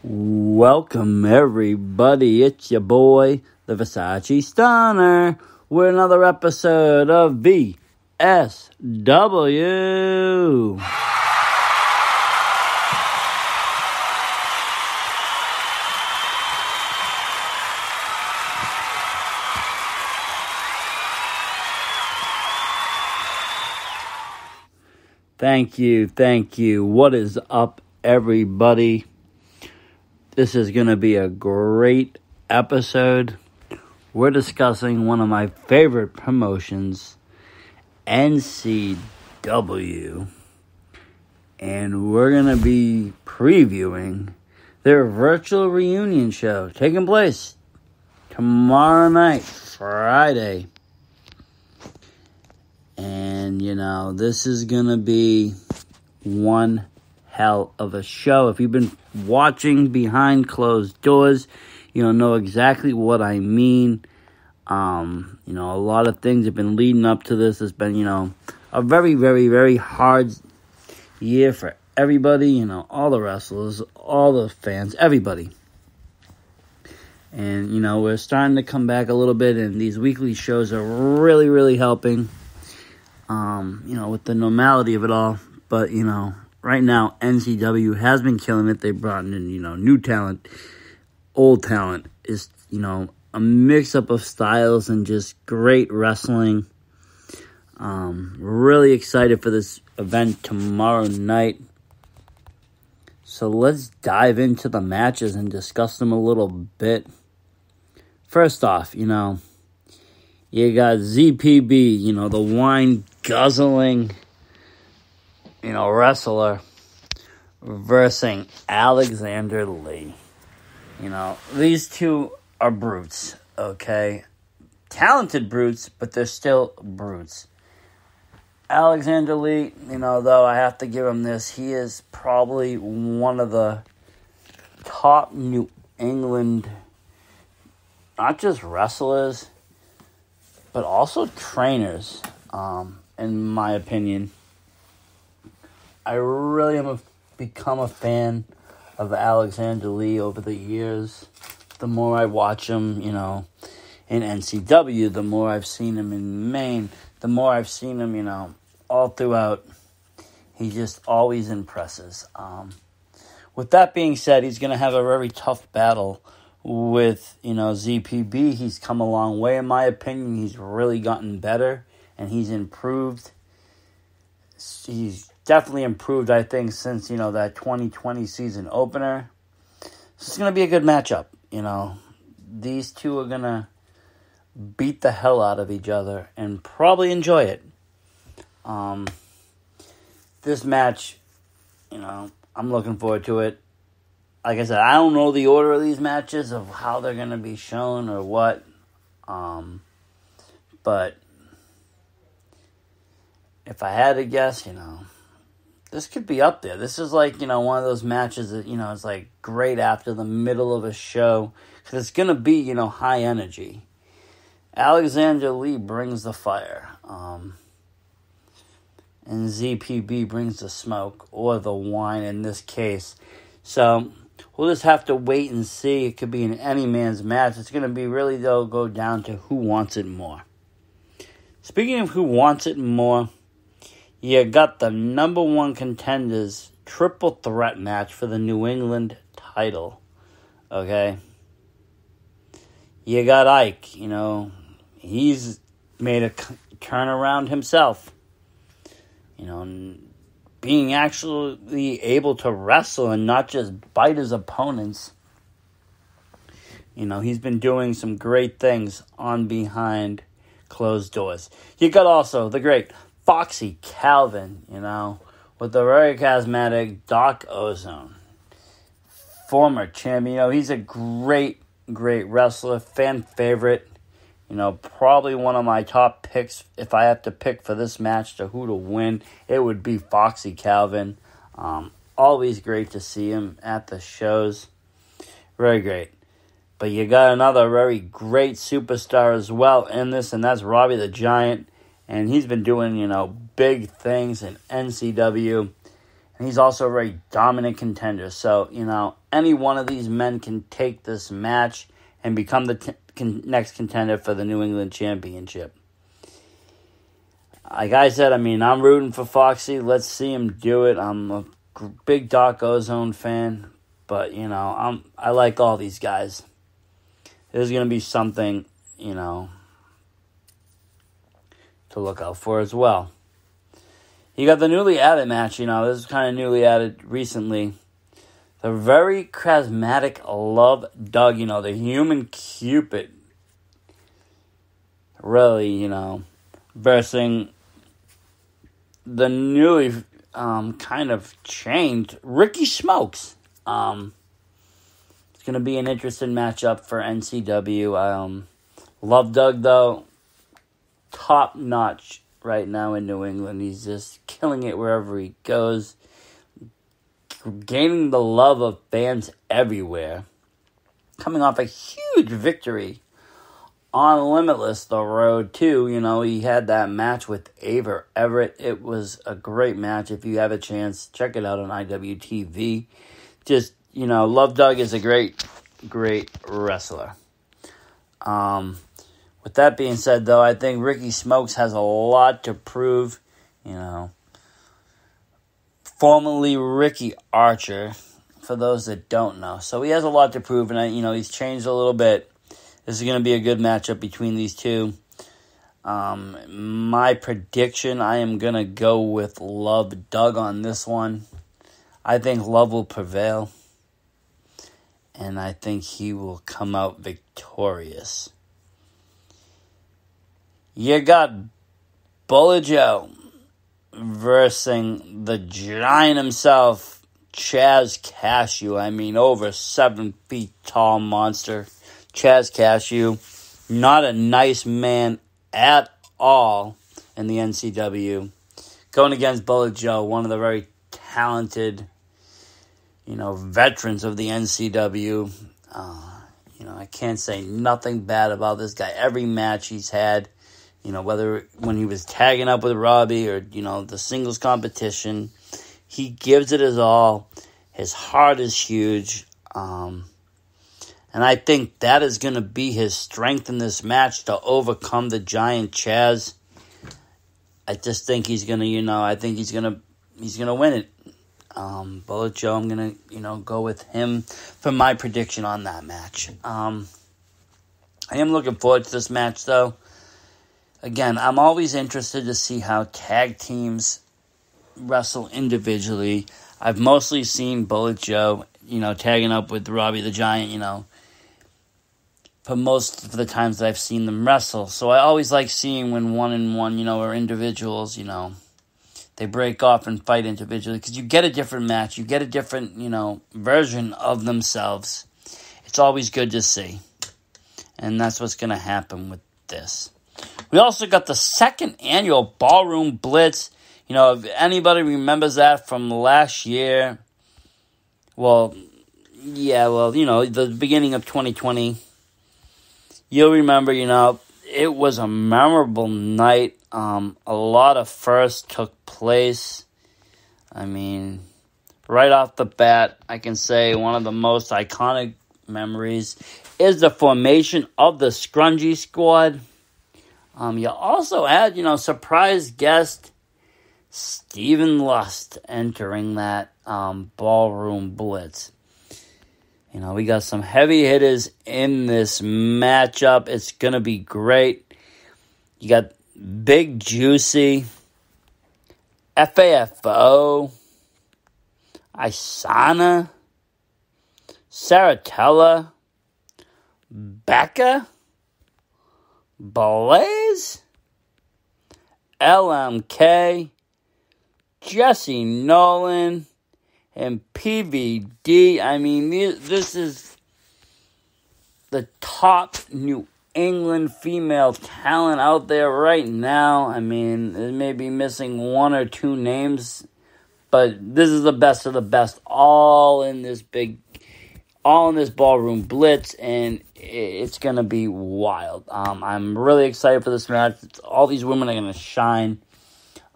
Welcome everybody, it's your boy, the Versace Stunner, with another episode of VSW. Thank you. What is up, everybody? This is going to be a great episode. We're discussing one of my favorite promotions, NCW. And we're going to be previewing their virtual reunion show taking place tomorrow night, Friday. And, this is going to be one hell of a show. If you've been watching behind closed doors, you'll know exactly what I mean. A lot of things have been leading up to this. It's been, a very, very, very hard year for everybody, all the wrestlers, all the fans, everybody. And, we're starting to come back a little bit, and these weekly shows are really, really helping, with the normality of it all. But, right now, NCW has been killing it. They brought in, new talent, old talent. Is, a mix-up of styles and just great wrestling. Really excited for this event tomorrow night. So let's dive into the matches and discuss them a little bit. First off, you got ZPB, the wine-guzzling wrestler versus Alexander Lee. These two are brutes, okay? Talented brutes, but they're still brutes. Alexander Lee, though I have to give him this, he is probably one of the top New England, not just wrestlers, but also trainers, in my opinion. I really am become a fan of Alexander Lee over the years. The more I watch him, in NCW, the more I've seen him in Maine, the more I've seen him, all throughout. He just always impresses. With that being said, he's going to have a very tough battle with, ZPB. He's come a long way, in my opinion. He's really gotten better, and he's improved. He's definitely improved, I think, since, that 2020 season opener. So it's going to be a good matchup, These two are going to beat the hell out of each other and probably enjoy it. This match, I'm looking forward to it. Like I said, I don't know the order of these matches, of how they're going to be shown or what. But if I had to guess, this could be up there. This is like, one of those matches that, is like great after the middle of a show. Because it's going to be, high energy. Alexander Lee brings the fire. And ZPB brings the smoke, or the wine in this case. So we'll just have to wait and see. It could be in any man's match. It's going to be really, though, go down to who wants it more. Speaking of who wants it more, you got the number one contenders triple threat match for the New England title. Okay? You got Ike, he's made a turnaround himself. Being actually able to wrestle and not just bite his opponents. He's been doing some great things on behind closed doors. You got also the great Foxy Calvin, with the very charismatic Doc Ozone. Former champion, he's a great wrestler, fan favorite. Probably one of my top picks. If I have to pick for this match to who to win, it would be Foxy Calvin. Always great to see him at the shows. Very great. But you got another very great superstar as well in this, and that's Robbie the Giant. And he's been doing, big things in NCW. And he's also a very dominant contender. So, any one of these men can take this match and become the next contender for the New England Championship. Like I said, I'm rooting for Foxy. Let's see him do it. I'm a big Dark Ozone fan. But, I like all these guys. There's going to be something, to look out for as well. You got the newly added match, this is kind of newly added recently. The very charismatic Love Doug, the human Cupid. Really, versus the newly kind of changed Ricky Smokes. It's going to be an interesting matchup for NCW. Love Doug, though, top notch right now in New England. He's just killing it wherever he goes. Gaining the love of fans everywhere. Coming off a huge victory on Limitless, the road too. He had that match with Ava Everett. It was a great match. If you have a chance, check it out on IWTV. Just, Love Doug is a great wrestler. With that being said, though, I think Ricky Smokes has a lot to prove. Formerly Ricky Archer, for those that don't know. So he has a lot to prove, and he's changed a little bit. This is going to be a good matchup between these two. My prediction, I am going to go with Love Doug on this one. I think Love will prevail, and I think he will come out victorious. You got Bullet Joe versus the giant himself, Chaz Cashew. Over 7 feet tall monster. Chaz Cashew, not a nice man at all in the NCW. Going against Bullet Joe, one of the very talented, veterans of the NCW. I can't say nothing bad about this guy. Every match he's had, whether when he was tagging up with Robbie or, the singles competition, he gives it his all. His heart is huge. And I think that is going to be his strength in this match to overcome the giant Chaz. I just think he's going to, I think he's going to win it. Bullet Joe, I'm going to, go with him for my prediction on that match. I am looking forward to this match, though. Again, I'm always interested to see how tag teams wrestle individually. I've mostly seen Bullet Joe, tagging up with Robbie the Giant, for most of the times that I've seen them wrestle. So I always like seeing when one-on-one, or individuals, they break off and fight individually. Because you get a different match. You get a different, version of themselves. It's always good to see. And that's what's going to happen with this. We also got the second annual Ballroom Blitz. If anybody remembers that from last year, the beginning of 2020, you'll remember, it was a memorable night. A lot of firsts took place. Right off the bat, I can say one of the most iconic memories is the formation of the Scrungy Squad. You also had, surprise guest Steven Lust entering that Ballroom Blitz. We got some heavy hitters in this matchup. It's going to be great. You got Big Juicy, FAFO, Isana, Saratella, Becca, Blaze, LMK, Jesse Nolan, and PVD. This is the top New England female talent out there right now. It may be missing one or two names, but this is the best of the best, all in this Ballroom Blitz, and it's going to be wild. I'm really excited for this match. All these women are going to shine.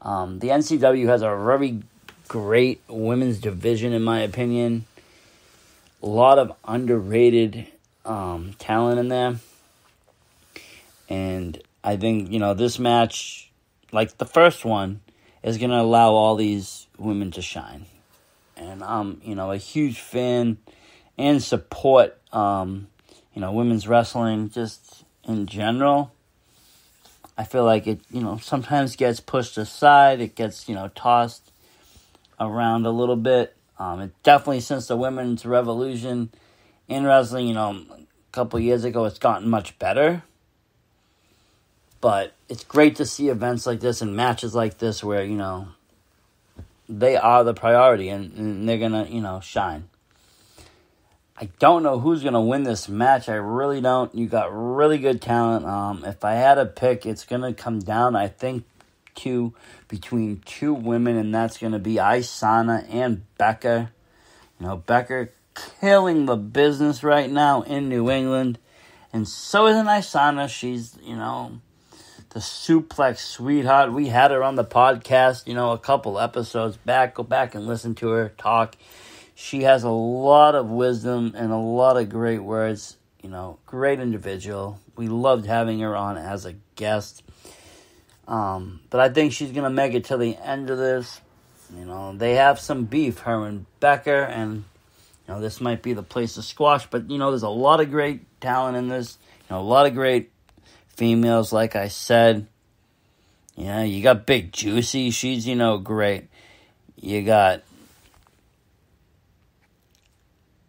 The NCW has a very great women's division, in my opinion. A lot of underrated talent in there. And I think, this match, like the first one, is going to allow all these women to shine. And I'm, a huge fan and support, women's wrestling just in general. I feel like it, sometimes gets pushed aside. It gets, tossed around a little bit. It definitely, since the women's revolution in wrestling, a couple years ago, it's gotten much better. But it's great to see events like this and matches like this where, they are the priority and they're going to, shine. I don't know who's going to win this match. I really don't. You got really good talent. If I had to pick, it's going to come down, I think, between two women, and that's going to be Aisana and Becca. Becca killing the business right now in New England. And so isn't Aisana. She's, the suplex sweetheart. We had her on the podcast, a couple episodes back. Go back and listen to her talk. She has a lot of wisdom and a lot of great words. Great individual. We loved having her on as a guest. But I think she's going to make it to the end of this. They have some beef, her and Becca, and, this might be the place to squash. But, there's a lot of great talent in this. A lot of great females, like I said. You got Big Juicy. She's, great. You got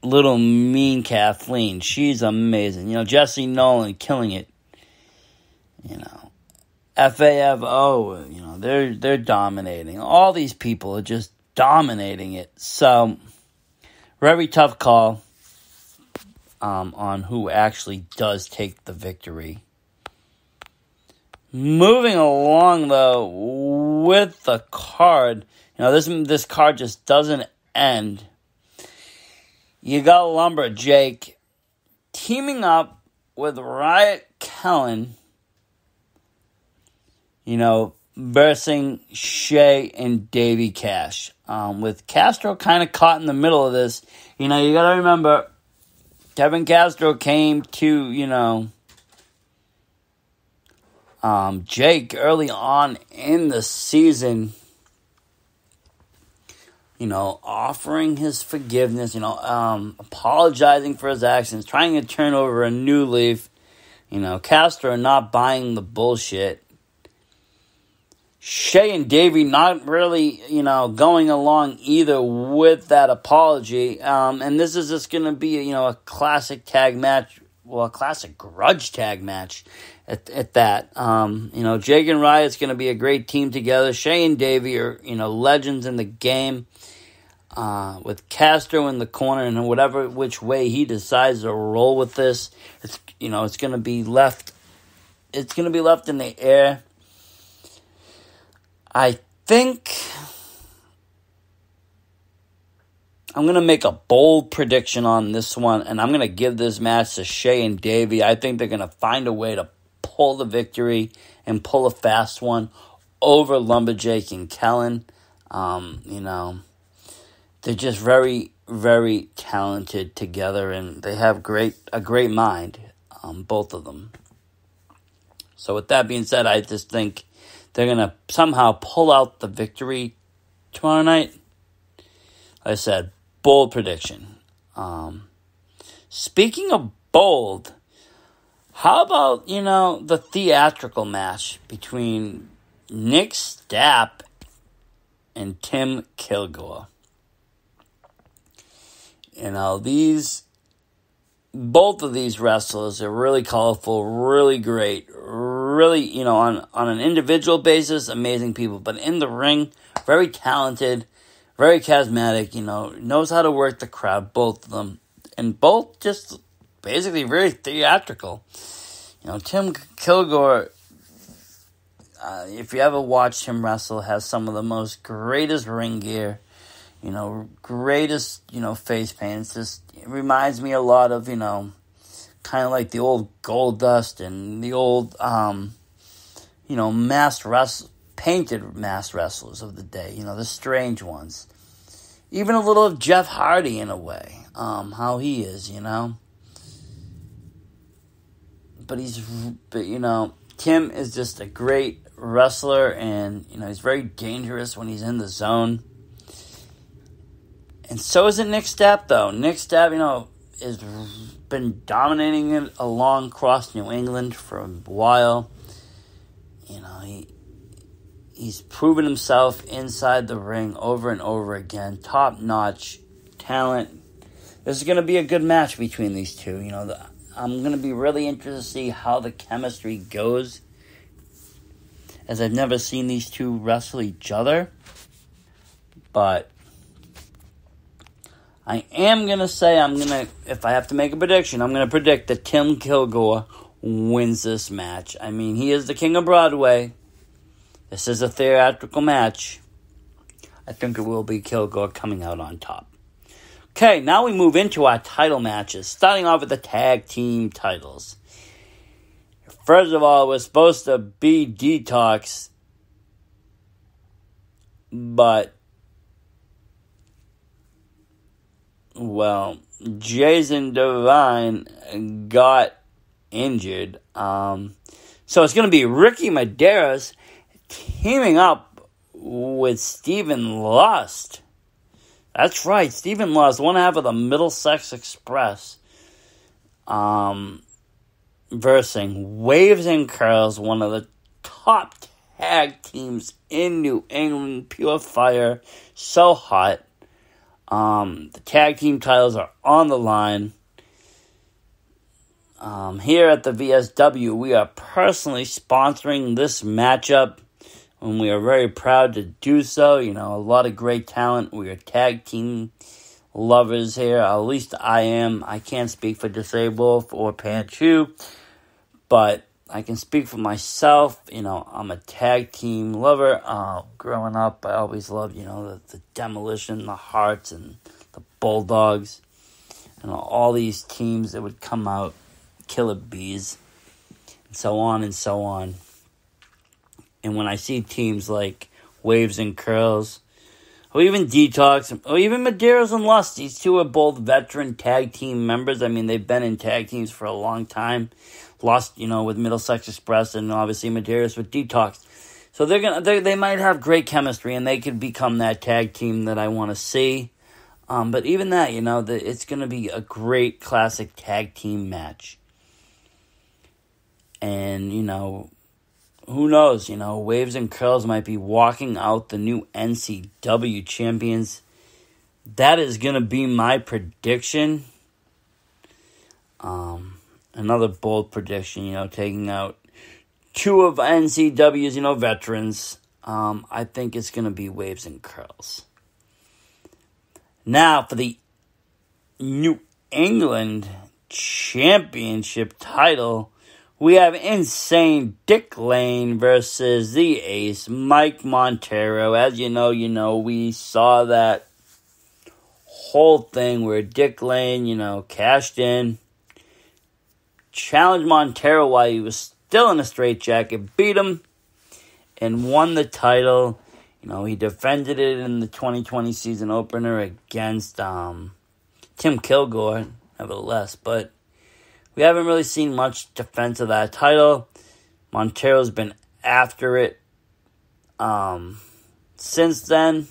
Little Mean Kathleen. She's amazing. Jesse Nolan killing it. FAFO, they're dominating. All these people are just dominating it. So, very tough call on who actually does take the victory. Moving along, though, with the card, this card just doesn't end. You got Lumberjake teaming up with Riot Kellen, versing Shay and Davey Cash. With Castro kind of caught in the middle of this, you got to remember, Kevin Castro came to, Jake early on in the season, offering his forgiveness, apologizing for his actions, trying to turn over a new leaf. Castro not buying the bullshit. Shay and Davey not really, going along either with that apology. And this is just going to be, a classic tag match. Well, a classic grudge tag match at that. Jake and Riot's going to be a great team together. Shay and Davey are, legends in the game. With Castro in the corner and which way he decides to roll with this, it's going to be left. It's going to be left in the air. I think I'm going to make a bold prediction on this one, and I'm going to give this match to Shay and Davey. I think they're going to find a way to pull the victory and pull a fast one over Lumberjake and Kellen. They're just very, very talented together, and they have a great mind, both of them. So with that being said, I just think they're going to somehow pull out the victory tomorrow night. Like I said, bold prediction. Speaking of bold, how about, the theatrical match between Nick Stapp and Tim Kilgore? Both of these wrestlers are really colorful, really great, really, on an individual basis, amazing people. But in the ring, very talented, very charismatic, knows how to work the crowd, both of them. And both just basically very theatrical. Tim Kilgore, if you ever watched him wrestle, has some of the most greatest ring gear, greatest, face paint. It reminds me a lot of, kind of like the old Goldust and the old, masked painted masked wrestlers of the day, the strange ones. Even a little of Jeff Hardy in a way, how he is, But Tim is just a great wrestler, and, he's very dangerous when he's in the zone. And so isn't Nick Stapp, though. Nick Stapp, has been dominating it along across New England for a while. He's proven himself inside the ring over and over again. Top-notch talent. This is going to be a good match between these two. I'm going to be really interested to see how the chemistry goes, as I've never seen these two wrestle each other. But I am going to say, if I have to make a prediction, I'm going to predict that Tim Kilgore wins this match. I mean, he is the king of Broadway. This is a theatrical match. I think it will be Kilgore coming out on top. Okay, now we move into our title matches, starting off with the tag team titles. First of all, we're supposed to be Detox, but, Jason Devine got injured. So it's going to be Ricky Medeiros teaming up with Stephen Lust. That's right, Stephen Lust, one half of the Middlesex Express, versus Waves and Curls, one of the top tag teams in New England. Pure fire, so hot. The tag team titles are on the line. Here at the VSW, we are personally sponsoring this matchup, and we are very proud to do so. A lot of great talent. We are tag team lovers here. At least I am. I can't speak for Disabled or Panchu, but I can speak for myself. I'm a tag team lover. Growing up, I always loved, the Demolition, the Hearts, and the Bulldogs, and all these teams that would come out, Killer Bees, and so on and so on. And when I see teams like Waves and Curls, or even Detox, or even Medeiros and Lust, these two are both veteran tag team members. I mean, they've been in tag teams for a long time. Lust, with Middlesex Express, and obviously Medeiros with Detox. So they might have great chemistry, and they could become that tag team that I want to see. But even that, it's going to be a great classic tag team match. And, who knows, Waves and Curls might be walking out the new NCW champions. That is going to be my prediction. Another bold prediction, taking out two of NCW's, veterans. I think it's going to be Waves and Curls. Now, for the New England Championship title, we have Insane Dick Lane versus the Ace, Mike Montero. As you know, we saw that whole thing where Dick Lane, cashed in, challenged Montero while he was still in a straitjacket, beat him, and won the title. He defended it in the 2020 season opener against Tim Kilgore, nevertheless, but we haven't really seen much defense of that title. Montero's been after it since then.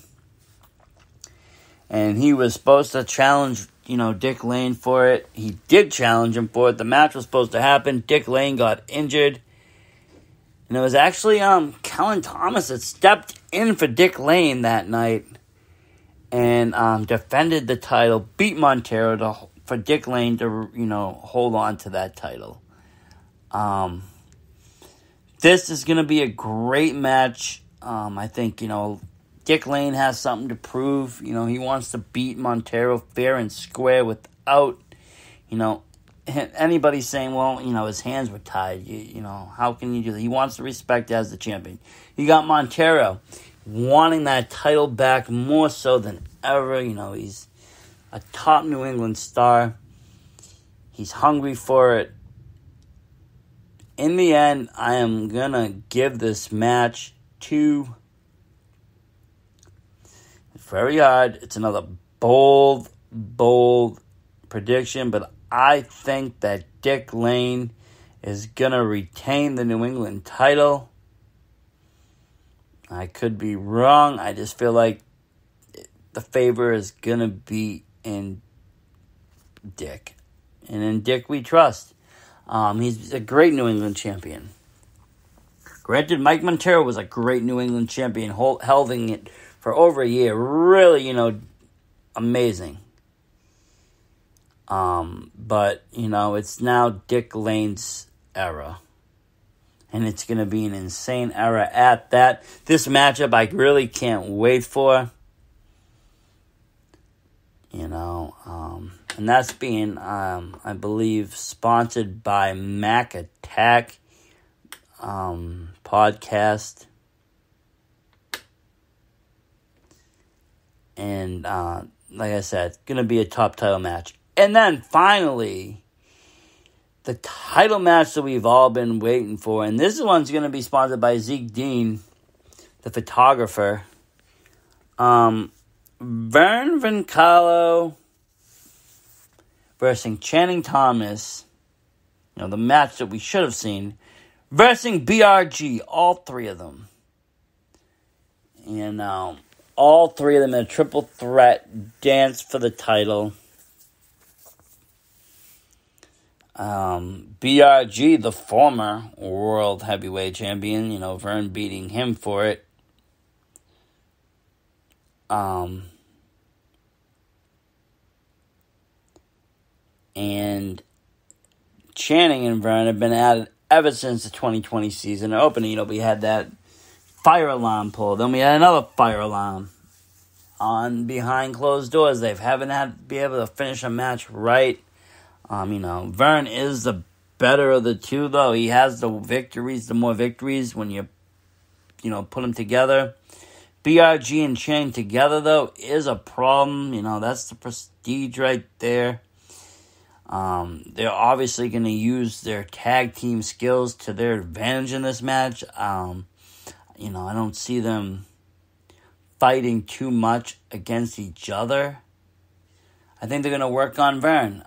And he was supposed to challenge, Dick Lane for it. He did challenge him for it. The match was supposed to happen. Dick Lane got injured. And it was actually Kellen Thomas that stepped in for Dick Lane that night and defended the title, beat Montero for Dick Lane to, hold on to that title. This is going to be a great match. I think, Dick Lane has something to prove. He wants to beat Montero fair and square without, anybody saying, well, his hands were tied. How can you do that? He wants the respect as the champion. You got Montero wanting that title back more so than ever. He's a top New England star. He's hungry for it. In the end, I am going to give this match 2. It's very hard. It's another bold prediction, but I think that Dick Lane is going to retain the New England title. I could be wrong. I just feel like the favor is going to be in Dick. And in Dick we trust. He's a great New England champion. Granted, Mike Montero was a great New England champion, holding it for over a year. Really, amazing. But, it's now Dick Lane's era. And it's going to be an insane era at that. This matchup I really can't wait for. And that's being, I believe, sponsored by Mac Attack podcast. And like I said, it's going to be a top title match. And then finally, the title match that we've all been waiting for. And this one's going to be sponsored by Zeke Dean, the photographer. Vern Vincalo versus Channing Thomas. The match that we should have seen. Versus BRG, all 3 of them. And all 3 of them in a triple threat dance for the title. BRG, the former world heavyweight champion, Vern beating him for it. And Channing and Vern have been at it ever since the 2020 season opening. We had that fire alarm pull. Then we had another fire alarm on behind closed doors. They haven't be able to finish a match right. Vern is the better of the two, though. He has the more victories when you put them together. BRG and Channing together, though, is a problem. That's the prestige right there. They're obviously going to use their tag team skills to their advantage in this match. I don't see them fighting too much against each other. I think they're going to work on Vern.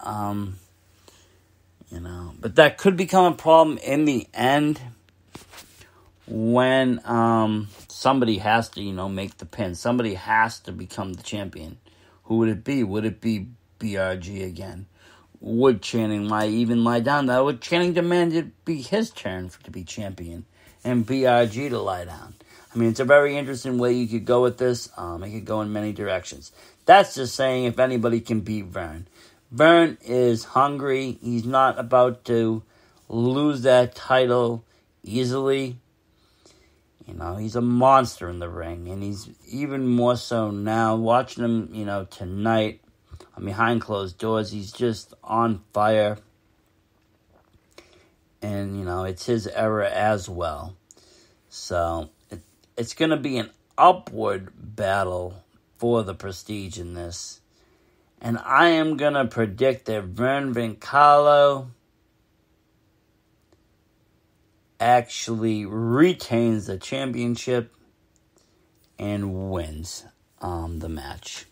But that could become a problem in the end when somebody has to, make the pin. Somebody has to become the champion. Who would it be? Would it be BRG again? Would Channing lie down? That would Channing demand it be his turn to be champion and BRG to lie down? It's a very interesting way you could go with this. It could go in many directions. That's just saying if anybody can beat Vern. Vern is hungry. He's not about to lose that title easily. He's a monster in the ring. And he's even more so now. Watching him, tonight, behind closed doors, he's just on fire. And, it's his era as well. So, it's going to be an upward battle for the prestige in this. And I am going to predict that Vern Vincalo actually retains the championship and wins the match.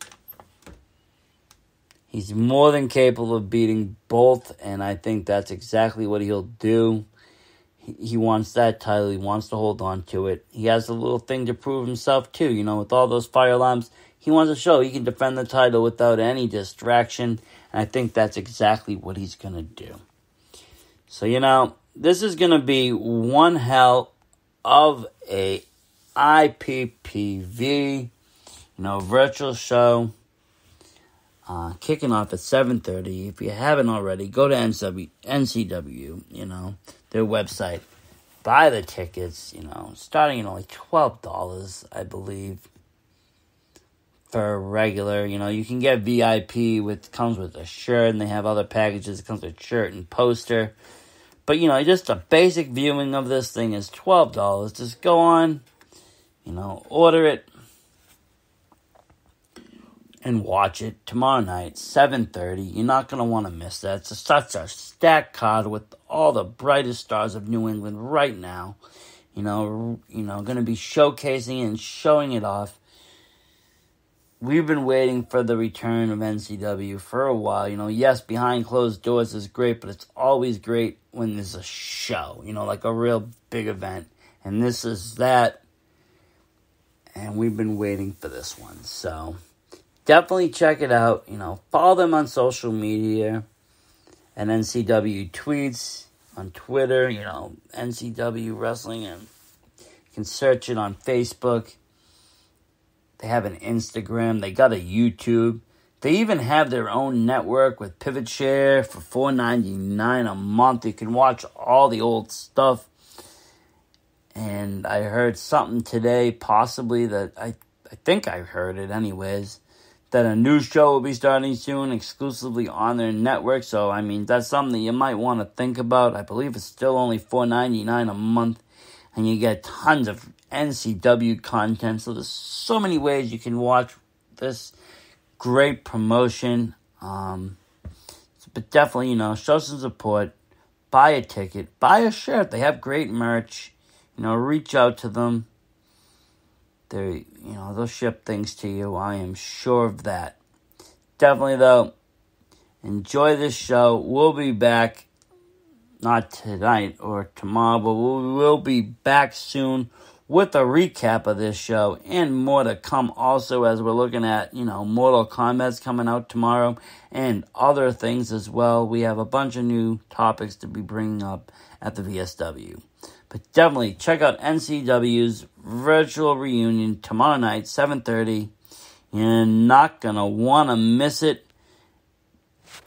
He's more than capable of beating both, and I think that's exactly what he'll do. He wants that title. He wants to hold on to it. He has a little thing to prove himself, too. With all those fire alarms, he wants to show he can defend the title without any distraction. And I think that's exactly what he's going to do. So, this is going to be one hell of a IPPV, virtual show. Kicking off at 7:30. If you haven't already, go to NCW, their website. Buy the tickets, starting at only $12, I believe. For regular, you can get VIP, comes with a shirt, and they have other packages. It comes with a shirt and poster. But, just a basic viewing of this thing is $12. Just go on, order it. And watch it tomorrow night, 7:30. You're not going to want to miss that. It's such a stacked card with all the brightest stars of New England right now. going to be showcasing and showing it off. We've been waiting for the return of NCW for a while. Yes, behind closed doors is great, but it's always great when there's a show, like a real big event. And this is that. And we've been waiting for this one. So definitely check it out. Follow them on social media and NCW tweets on Twitter, NCW Wrestling, and you can search it on Facebook. They have an Instagram. They got a YouTube. They even have their own network with Pivot Share for $4.99 a month. You can watch all the old stuff. And I heard something today, possibly, that I think I heard it anyways, that a new show will be starting soon exclusively on their network. So, that's something that you might want to think about. I believe it's still only $4.99 a month. And you get tons of NCW content. So there's so many ways you can watch this great promotion. But definitely, show some support. Buy a ticket. Buy a shirt. They have great merch. Reach out to them. They'll ship things to you. I am sure of that. Definitely, though, enjoy this show. We'll be back. Not tonight or tomorrow, but we will be back soon with a recap of this show and more to come also, as we're looking at, Mortal Kombat's coming out tomorrow and other things as well. We have a bunch of new topics to be bringing up at the VSW. But definitely check out NCW's virtual reunion tomorrow night, 7:30. You're not going to want to miss it.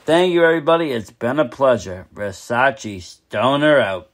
Thank you, everybody. It's been a pleasure. Versace Stoner out.